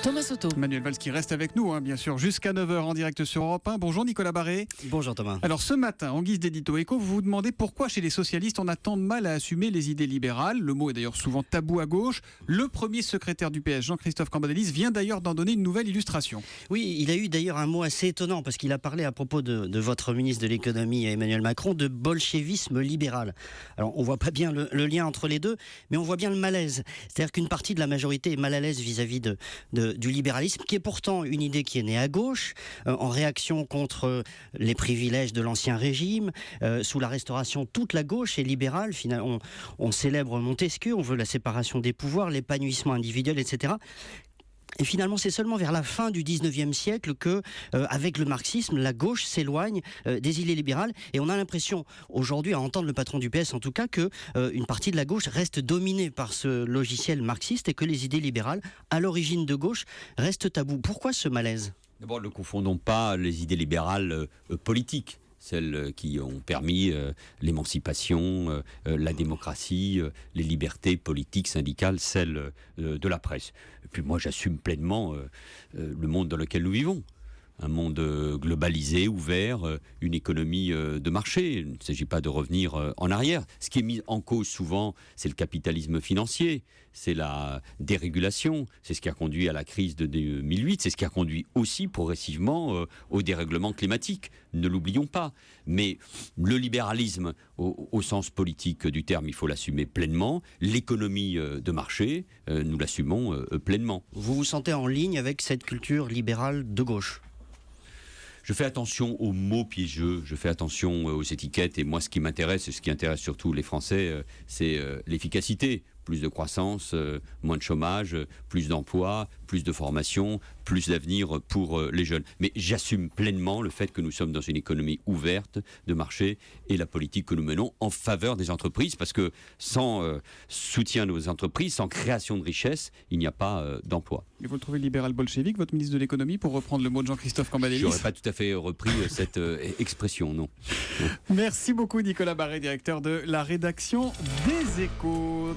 Thomas Soto. Manuel Valls qui reste avec nous, bien sûr, jusqu'à 9h en direct sur Europe 1. Bonjour Nicolas Barré. Bonjour Thomas. Alors ce matin, en guise d'édito éco, vous vous demandez pourquoi chez les socialistes on a tant de mal à assumer les idées libérales. Le mot est d'ailleurs souvent tabou à gauche. Le premier secrétaire du PS, Jean-Christophe Cambadélis, vient d'ailleurs d'en donner une nouvelle illustration. Oui, il a eu d'ailleurs un mot assez étonnant parce qu'il a parlé à propos de votre ministre de l'économie Emmanuel Macron de bolchevisme libéral. Alors on voit pas bien le lien entre les deux, mais on voit bien le malaise. C'est-à-dire qu'une partie de la majorité est mal à l'aise vis-à-vis du libéralisme, qui est pourtant une idée qui est née à gauche, en réaction contre les privilèges de l'ancien régime. Sous la Restauration, toute la gauche est libérale. Finalement, on célèbre Montesquieu, on veut la séparation des pouvoirs, l'épanouissement individuel, etc. Et finalement, c'est seulement vers la fin du 19e siècle que, avec le marxisme, la gauche s'éloigne des idées libérales. Et on a l'impression, aujourd'hui, à entendre le patron du PS en tout cas, que une partie de la gauche reste dominée par ce logiciel marxiste et que les idées libérales, à l'origine de gauche, restent tabous. Pourquoi ce malaise ? D'abord, ne confondons pas les idées libérales politiques. Celles qui ont permis l'émancipation, la démocratie, les libertés politiques, syndicales, celles de la presse. Et puis moi, j'assume pleinement le monde dans lequel nous vivons. Un monde globalisé, ouvert, une économie de marché. Il ne s'agit pas de revenir en arrière. Ce qui est mis en cause souvent, c'est le capitalisme financier, c'est la dérégulation, c'est ce qui a conduit à la crise de 2008, c'est ce qui a conduit aussi progressivement au dérèglement climatique. Ne l'oublions pas. Mais le libéralisme, au sens politique du terme, il faut l'assumer pleinement. L'économie de marché, nous l'assumons pleinement. Vous vous sentez en ligne avec cette culture libérale de gauche ? Je fais attention aux mots piégeux, je fais attention aux étiquettes, et moi ce qui m'intéresse, et ce qui intéresse surtout les Français, c'est l'efficacité. Plus de croissance, moins de chômage, plus d'emplois, plus de formation, plus d'avenir pour les jeunes. Mais j'assume pleinement le fait que nous sommes dans une économie ouverte de marché et la politique que nous menons en faveur des entreprises, parce que sans soutien de nos entreprises, sans création de richesse, il n'y a pas d'emploi. Et vous le trouvez libéral bolchevique, votre ministre de l'économie, pour reprendre le mot de Jean-Christophe Cambadélis ? Je n'aurais pas tout à fait repris cette expression, non. Merci beaucoup Nicolas Barré, directeur de la rédaction des Échos.